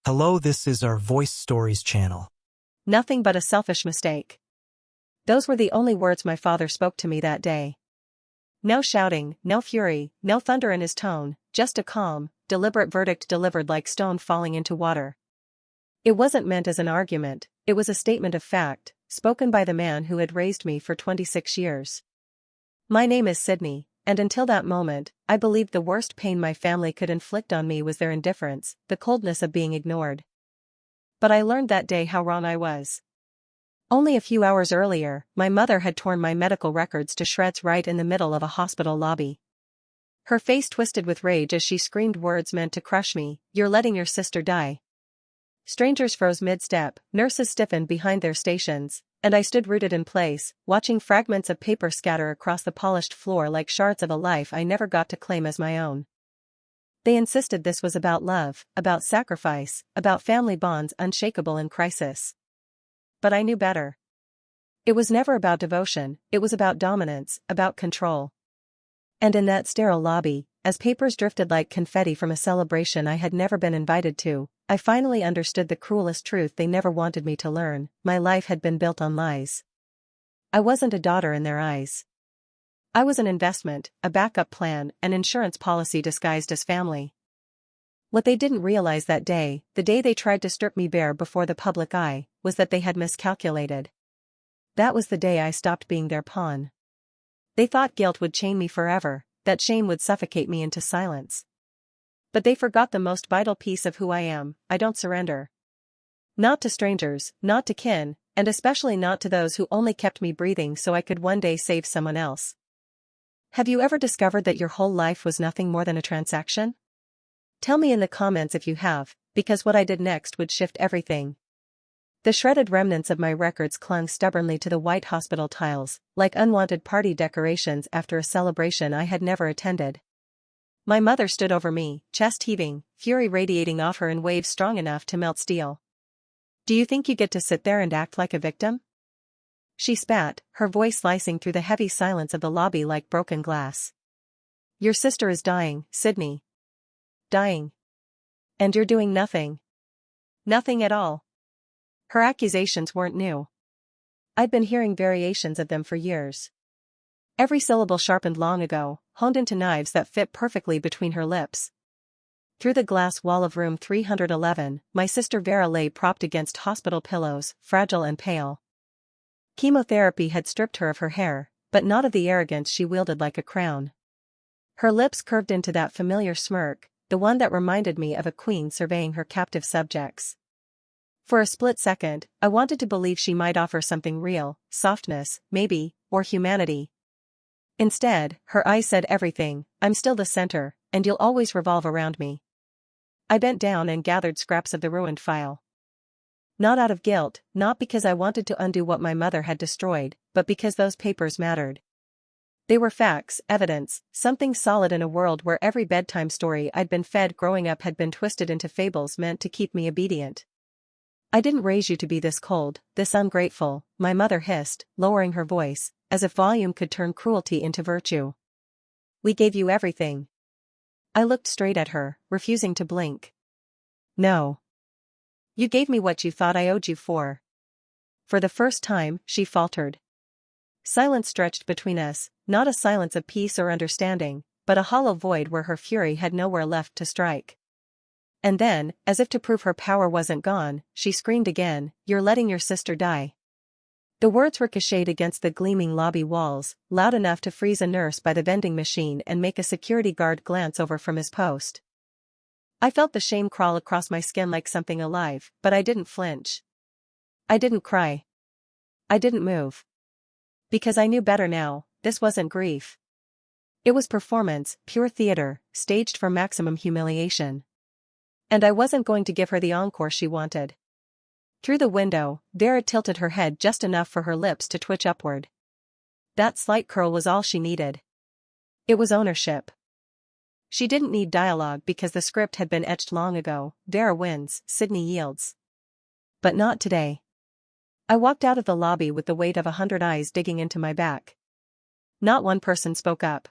Hello, this is our Voice Stories channel. Nothing but a selfish mistake. Those were the only words my father spoke to me that day. No shouting, no fury, no thunder in his tone, just a calm, deliberate verdict delivered like stone falling into water. It wasn't meant as an argument, it was a statement of fact, spoken by the man who had raised me for 26 years. My name is Sydney, and until that moment, I believed the worst pain my family could inflict on me was their indifference, the coldness of being ignored. But I learned that day how wrong I was. Only a few hours earlier, my mother had torn my medical records to shreds right in the middle of a hospital lobby. Her face twisted with rage as she screamed words meant to crush me, "You're letting your sister die." Strangers froze mid-step, nurses stiffened behind their stations, and I stood rooted in place, watching fragments of paper scatter across the polished floor like shards of a life I never got to claim as my own. They insisted this was about love, about sacrifice, about family bonds unshakable in crisis. But I knew better. It was never about devotion, it was about dominance, about control. And in that sterile lobby, as papers drifted like confetti from a celebration I had never been invited to, I finally understood the cruelest truth they never wanted me to learn: my life had been built on lies. I wasn't a daughter in their eyes. I was an investment, a backup plan, an insurance policy disguised as family. What they didn't realize that day, the day they tried to strip me bare before the public eye, was that they had miscalculated. That was the day I stopped being their pawn. They thought guilt would chain me forever, that shame would suffocate me into silence. But they forgot the most vital piece of who I am: I don't surrender. Not to strangers, not to kin, and especially not to those who only kept me breathing so I could one day save someone else. Have you ever discovered that your whole life was nothing more than a transaction? Tell me in the comments if you have, because what I did next would shift everything. The shredded remnants of my records clung stubbornly to the white hospital tiles, like unwanted party decorations after a celebration I had never attended. My mother stood over me, chest heaving, fury radiating off her in waves strong enough to melt steel. "Do you think you get to sit there and act like a victim?" She spat, her voice slicing through the heavy silence of the lobby like broken glass. "Your sister is dying, Sydney. Dying. And you're doing nothing. Nothing at all." Her accusations weren't new. I'd been hearing variations of them for years. Every syllable sharpened long ago, honed into knives that fit perfectly between her lips. Through the glass wall of room 311, my sister Vera lay propped against hospital pillows, fragile and pale. Chemotherapy had stripped her of her hair, but not of the arrogance she wielded like a crown. Her lips curved into that familiar smirk, the one that reminded me of a queen surveying her captive subjects. For a split second, I wanted to believe she might offer something real, softness, maybe, or humanity. Instead, her eyes said everything: "I'm still the center, and you'll always revolve around me." I bent down and gathered scraps of the ruined file. Not out of guilt, not because I wanted to undo what my mother had destroyed, but because those papers mattered. They were facts, evidence, something solid in a world where every bedtime story I'd been fed growing up had been twisted into fables meant to keep me obedient. "I didn't raise you to be this cold, this ungrateful," my mother hissed, lowering her voice, as if volume could turn cruelty into virtue. "We gave you everything." I looked straight at her, refusing to blink. "No. You gave me what you thought I owed you for." For the first time, she faltered. Silence stretched between us, not a silence of peace or understanding, but a hollow void where her fury had nowhere left to strike. And then, as if to prove her power wasn't gone, she screamed again, "You're letting your sister die." The words ricocheted against the gleaming lobby walls, loud enough to freeze a nurse by the vending machine and make a security guard glance over from his post. I felt the shame crawl across my skin like something alive, but I didn't flinch. I didn't cry. I didn't move. Because I knew better now, this wasn't grief. It was performance, pure theater, staged for maximum humiliation. And I wasn't going to give her the encore she wanted. Through the window, Vera tilted her head just enough for her lips to twitch upward. That slight curl was all she needed. It was ownership. She didn't need dialogue because the script had been etched long ago: Vera wins, Sydney yields. But not today. I walked out of the lobby with the weight of 100 eyes digging into my back. Not one person spoke up.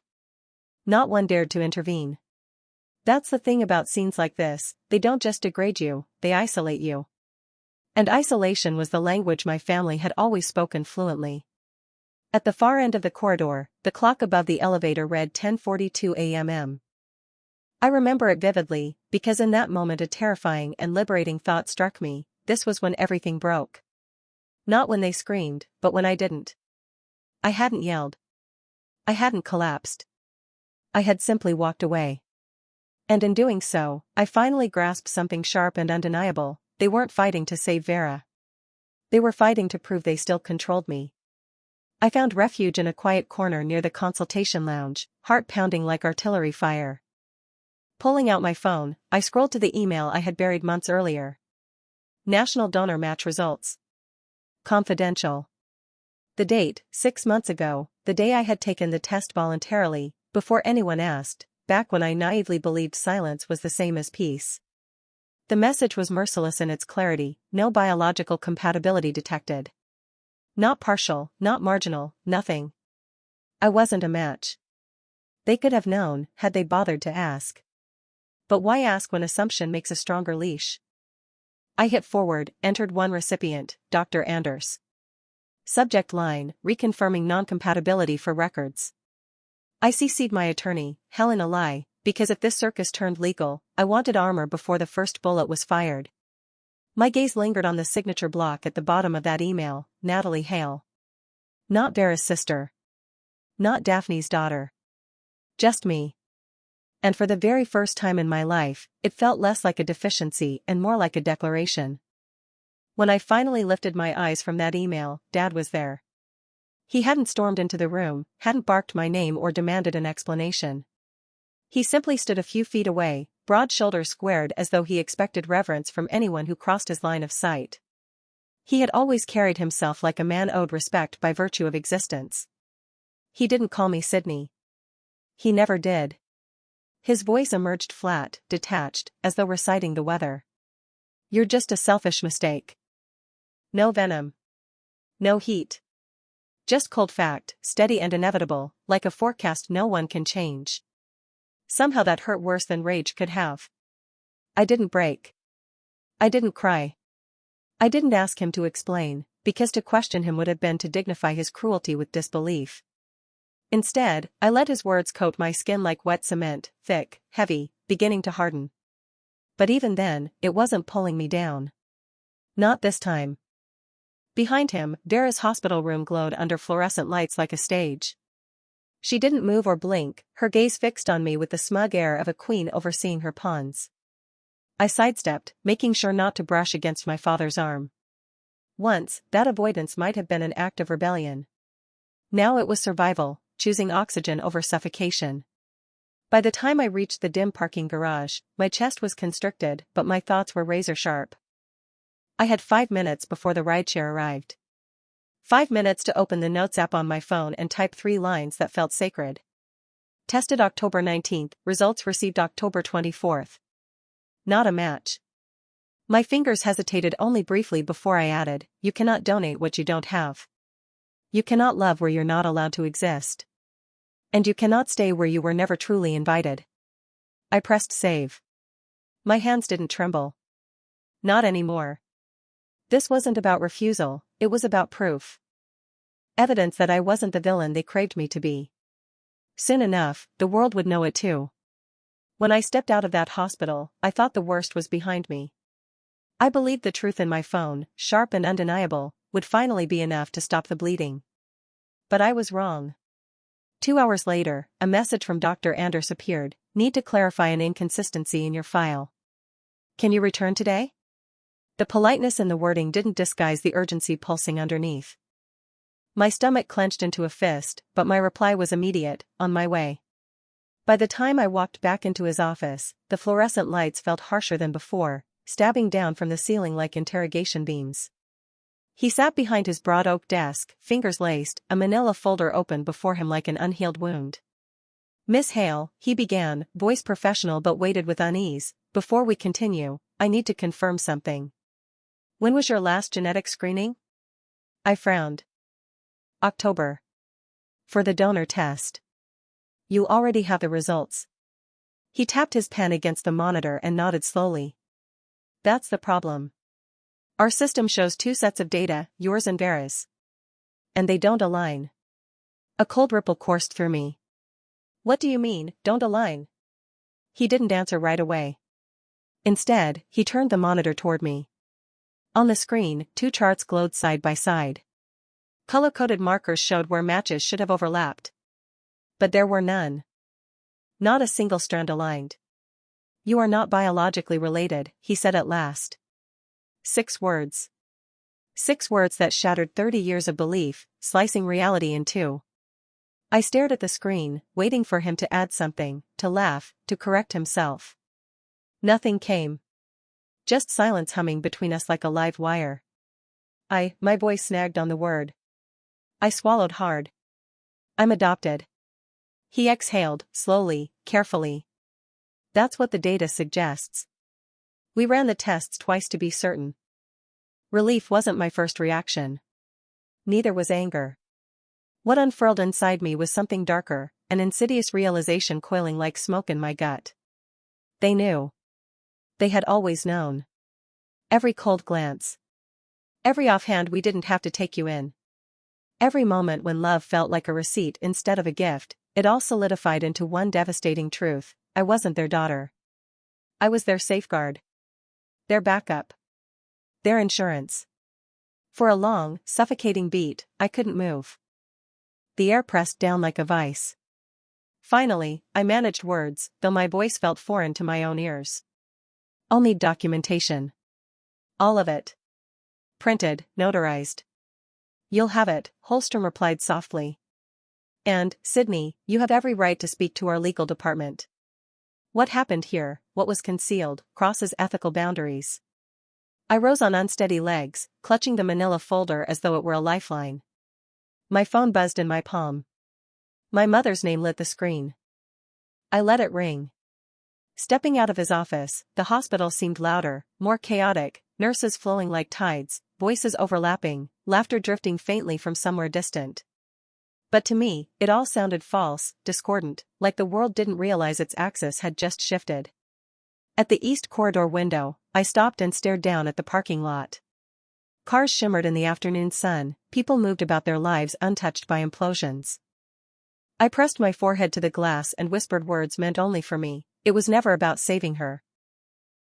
Not one dared to intervene. That's the thing about scenes like this, they don't just degrade you, they isolate you. And isolation was the language my family had always spoken fluently. At the far end of the corridor, the clock above the elevator read 10:42 a.m. I remember it vividly, because in that moment a terrifying and liberating thought struck me: this was when everything broke. Not when they screamed, but when I didn't. I hadn't yelled. I hadn't collapsed. I had simply walked away. And in doing so, I finally grasped something sharp and undeniable: they weren't fighting to save Vera. They were fighting to prove they still controlled me. I found refuge in a quiet corner near the consultation lounge, heart pounding like artillery fire. Pulling out my phone, I scrolled to the email I had buried months earlier. National donor match results. Confidential. The date, 6 months ago, the day I had taken the test voluntarily, before anyone asked, back when I naively believed silence was the same as peace. The message was merciless in its clarity: no biological compatibility detected. Not partial, not marginal, nothing. I wasn't a match. They could have known, had they bothered to ask. But why ask when assumption makes a stronger leash? I hit forward, entered one recipient, Dr. Anders. Subject line: reconfirming non-compatibility for records. I CC'd my attorney, Helen a lie, because if this circus turned legal, I wanted armor before the first bullet was fired. My gaze lingered on the signature block at the bottom of that email: Natalie Hale. Not Vera's sister. Not Daphne's daughter. Just me. And for the very first time in my life, it felt less like a deficiency and more like a declaration. When I finally lifted my eyes from that email, Dad was there. He hadn't stormed into the room, hadn't barked my name or demanded an explanation. He simply stood a few feet away, broad shoulders squared, as though he expected reverence from anyone who crossed his line of sight. He had always carried himself like a man owed respect by virtue of existence. He didn't call me Sydney. He never did. His voice emerged flat, detached, as though reciting the weather. You're just a selfish mistake. No venom. No heat. Just cold fact, steady and inevitable, like a forecast no one can change. Somehow that hurt worse than rage could have. I didn't break. I didn't cry. I didn't ask him to explain, because to question him would have been to dignify his cruelty with disbelief. Instead, I let his words coat my skin like wet cement, thick, heavy, beginning to harden. But even then, it wasn't pulling me down. Not this time. Behind him, Vera's hospital room glowed under fluorescent lights like a stage. She didn't move or blink, her gaze fixed on me with the smug air of a queen overseeing her pawns. I sidestepped, making sure not to brush against my father's arm. Once, that avoidance might have been an act of rebellion. Now it was survival, choosing oxygen over suffocation. By the time I reached the dim parking garage, my chest was constricted, but my thoughts were razor-sharp. I had 5 minutes before the rideshare arrived. 5 minutes to open the Notes app on my phone and type 3 lines that felt sacred. Tested October 19th, results received October 24th. Not a match. My fingers hesitated only briefly before I added, you cannot donate what you don't have. You cannot love where you're not allowed to exist. And you cannot stay where you were never truly invited. I pressed save. My hands didn't tremble. Not anymore. This wasn't about refusal, it was about proof. Evidence that I wasn't the villain they craved me to be. Soon enough, the world would know it too. When I stepped out of that hospital, I thought the worst was behind me. I believed the truth in my phone, sharp and undeniable, would finally be enough to stop the bleeding. But I was wrong. 2 hours later, a message from Dr. Anders appeared: need to clarify an inconsistency in your file. Can you return today? The politeness in the wording didn't disguise the urgency pulsing underneath. My stomach clenched into a fist, but my reply was immediate: on my way. By the time I walked back into his office, the fluorescent lights felt harsher than before, stabbing down from the ceiling like interrogation beams. He sat behind his broad oak desk, fingers laced, a manila folder open before him like an unhealed wound. Miss Hale, he began, voice professional but weighted with unease, before we continue, I need to confirm something. When was your last genetic screening? I frowned. October. For the donor test. You already have the results. He tapped his pen against the monitor and nodded slowly. That's the problem. Our system shows two sets of data, yours and Vera's. And they don't align. A cold ripple coursed through me. What do you mean, don't align? He didn't answer right away. Instead, he turned the monitor toward me. On the screen, two charts glowed side by side. Color-coded markers showed where matches should have overlapped. But there were none. Not a single strand aligned. You are not biologically related, he said at last. 6 words. 6 words that shattered 30 years of belief, slicing reality in two. I stared at the screen, waiting for him to add something, to laugh, to correct himself. Nothing came. Just silence humming between us like a live wire. My voice snagged on the word. I swallowed hard. I'm adopted. He exhaled, slowly, carefully. That's what the data suggests. We ran the tests twice to be certain. Relief wasn't my first reaction. Neither was anger. What unfurled inside me was something darker, an insidious realization coiling like smoke in my gut. They knew. They had always known. Every cold glance. Every offhand "we didn't have to take you in." Every moment when love felt like a receipt instead of a gift, it all solidified into one devastating truth: I wasn't their daughter. I was their safeguard. Their backup. Their insurance. For a long, suffocating beat, I couldn't move. The air pressed down like a vice. Finally, I managed words, though my voice felt foreign to my own ears. I'll need documentation. All of it. Printed, notarized. You'll have it, Holstrom replied softly. And, Sydney, you have every right to speak to our legal department. What happened here, what was concealed, crosses ethical boundaries. I rose on unsteady legs, clutching the manila folder as though it were a lifeline. My phone buzzed in my palm. My mother's name lit the screen. I let it ring. Stepping out of his office, the hospital seemed louder, more chaotic, nurses flowing like tides, voices overlapping, laughter drifting faintly from somewhere distant. But to me, it all sounded false, discordant, like the world didn't realize its axis had just shifted. At the east corridor window, I stopped and stared down at the parking lot. Cars shimmered in the afternoon sun, people moved about their lives untouched by implosions. I pressed my forehead to the glass and whispered words meant only for me. It was never about saving her.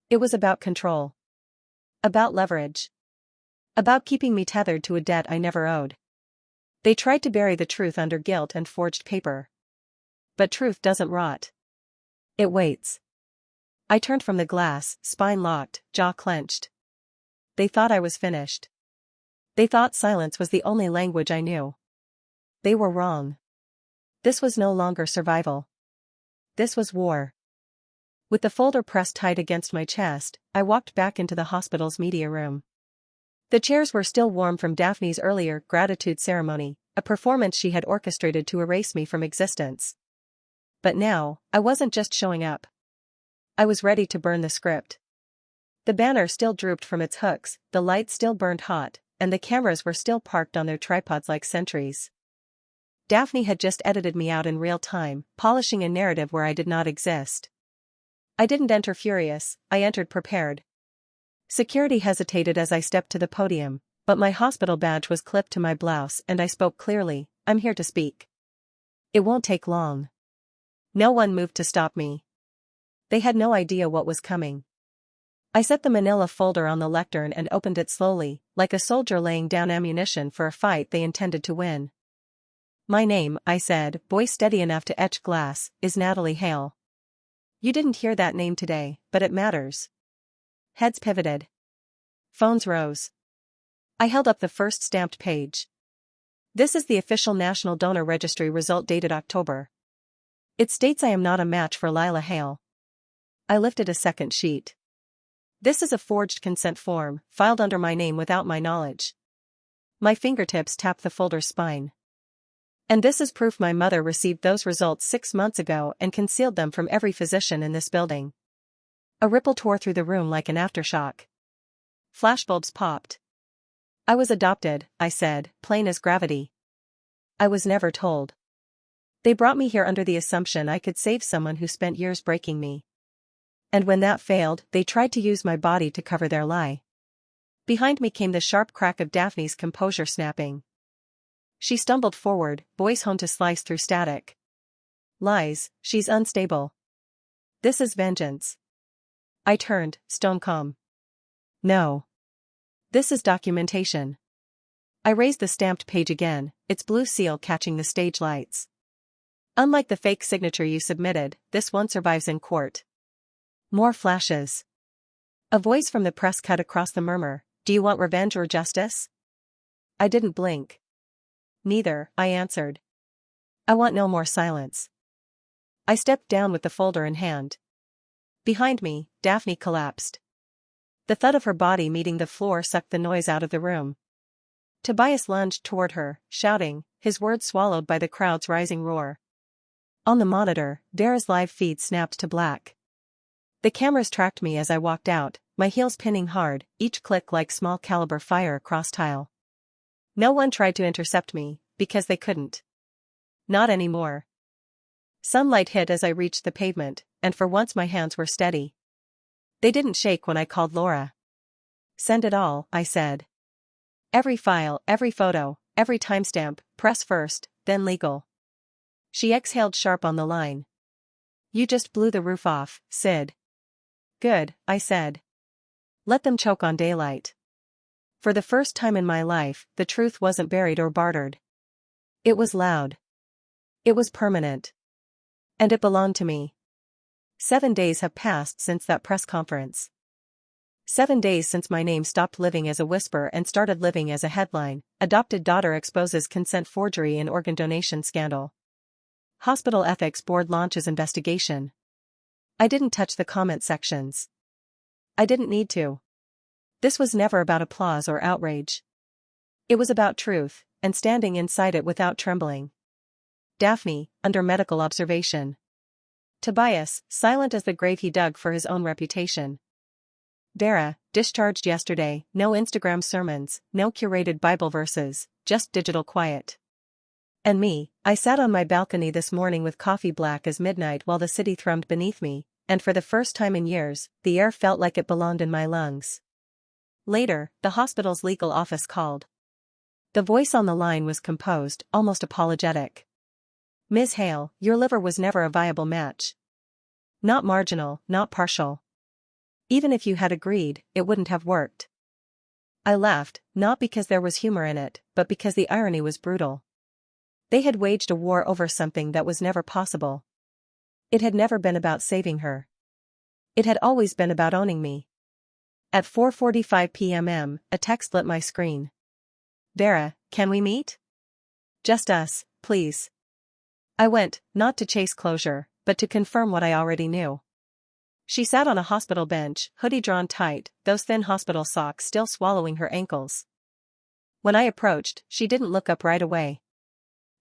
It was about control. About leverage. About keeping me tethered to a debt I never owed. They tried to bury the truth under guilt and forged paper. But truth doesn't rot. It waits. I turned from the glass, spine locked, jaw clenched. They thought I was finished. They thought silence was the only language I knew. They were wrong. This was no longer survival. This was war. With the folder pressed tight against my chest, I walked back into the hospital's media room. The chairs were still warm from Daphne's earlier gratitude ceremony, a performance she had orchestrated to erase me from existence. But now, I wasn't just showing up. I was ready to burn the script. The banner still drooped from its hooks, the lights still burned hot, and the cameras were still parked on their tripods like sentries. Daphne had just edited me out in real time, polishing a narrative where I did not exist. I didn't enter furious, I entered prepared. Security hesitated as I stepped to the podium, but my hospital badge was clipped to my blouse and I spoke clearly, I'm here to speak. It won't take long. No one moved to stop me. They had no idea what was coming. I set the manila folder on the lectern and opened it slowly, like a soldier laying down ammunition for a fight they intended to win. My name, I said, voice steady enough to etch glass, is Natalie Hale. You didn't hear that name today, but it matters. Heads pivoted. Phones rose. I held up the first stamped page. This is the official National Donor Registry result dated October. It states I am not a match for Lila Hale. I lifted a second sheet. This is a forged consent form, filed under my name without my knowledge. My fingertips tapped the folder's spine. And this is proof my mother received those results 6 months ago and concealed them from every physician in this building. A ripple tore through the room like an aftershock. Flashbulbs popped. I was adopted, I said, plain as gravity. I was never told. They brought me here under the assumption I could save someone who spent years breaking me. And when that failed, they tried to use my body to cover their lie. Behind me came the sharp crack of Daphne's composure snapping. She stumbled forward, voice honed to slice through static. Lies, she's unstable. This is vengeance. I turned, stone calm. No. This is documentation. I raised the stamped page again, its blue seal catching the stage lights. Unlike the fake signature you submitted, this one survives in court. More flashes. A voice from the press cut across the murmur. Do you want revenge or justice? I didn't blink. Neither, I answered. I want no more silence. I stepped down with the folder in hand. Behind me, Daphne collapsed. The thud of her body meeting the floor sucked the noise out of the room. Tobias lunged toward her, shouting, his words swallowed by the crowd's rising roar. On the monitor, Vera's live feed snapped to black. The cameras tracked me as I walked out, my heels pinning hard, each click like small caliber fire across tile. No one tried to intercept me, because they couldn't. Not anymore. Sunlight hit as I reached the pavement, and for once my hands were steady. They didn't shake when I called Laura. Send it all, I said. Every file, every photo, every timestamp, press first, then legal. She exhaled sharp on the line. You just blew the roof off, Sid. Good, I said. Let them choke on daylight. For the first time in my life, the truth wasn't buried or bartered. It was loud. It was permanent. And it belonged to me. 7 days have passed since that press conference. 7 days since my name stopped living as a whisper and started living as a headline. Adopted daughter exposes consent forgery in organ donation scandal. Hospital Ethics Board launches investigation. I didn't touch the comment sections. I didn't need to. This was never about applause or outrage. It was about truth, and standing inside it without trembling. Daphne, under medical observation. Tobias, silent as the grave he dug for his own reputation. Vera, discharged yesterday, no Instagram sermons, no curated Bible verses, just digital quiet. And me, I sat on my balcony this morning with coffee black as midnight while the city thrummed beneath me, and for the first time in years, the air felt like it belonged in my lungs. Later, the hospital's legal office called. The voice on the line was composed, almost apologetic. Ms. Hale, your liver was never a viable match. Not marginal, not partial. Even if you had agreed, it wouldn't have worked. I laughed, not because there was humor in it, but because the irony was brutal. They had waged a war over something that was never possible. It had never been about saving her. It had always been about owning me. At 4:45 p.m. a text lit my screen. Vera, can we meet? Just us, please. I went, not to chase closure, but to confirm what I already knew. She sat on a hospital bench, hoodie drawn tight, those thin hospital socks still swallowing her ankles. When I approached, she didn't look up right away.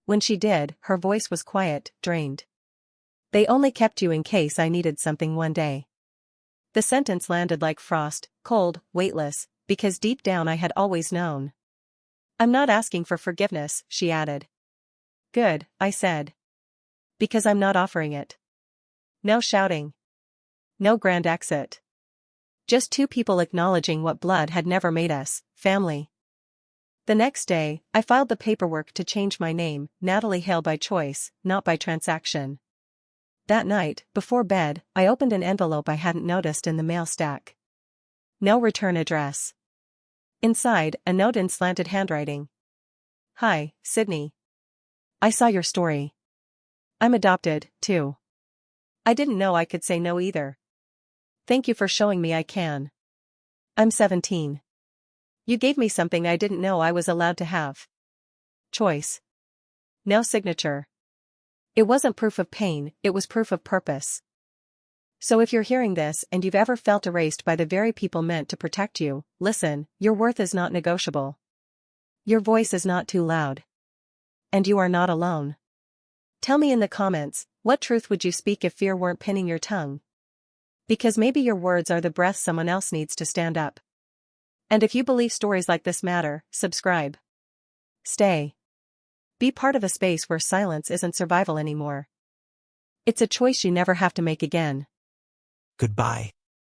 When she did, her voice was quiet, drained. They only kept you in case I needed something one day. The sentence landed like frost, cold, weightless, because deep down I had always known. I'm not asking for forgiveness, she added. Good, I said. Because I'm not offering it. No shouting. No grand exit. Just two people acknowledging what blood had never made us, family. The next day, I filed the paperwork to change my name, Natalie Hale by choice, not by transaction. That night, before bed, I opened an envelope I hadn't noticed in the mail stack. No return address. Inside, a note in slanted handwriting. Hi, Sydney. I saw your story. I'm adopted, too. I didn't know I could say no either. Thank you for showing me I can. I'm 17. You gave me something I didn't know I was allowed to have. Choice. No signature. It wasn't proof of pain, it was proof of purpose. So if you're hearing this and you've ever felt erased by the very people meant to protect you, listen, your worth is not negotiable. Your voice is not too loud. And you are not alone. Tell me in the comments, what truth would you speak if fear weren't pinning your tongue? Because maybe your words are the breath someone else needs to stand up. And if you believe stories like this matter, subscribe. Stay. Be part of a space where silence isn't survival anymore. It's a choice you never have to make again. Goodbye.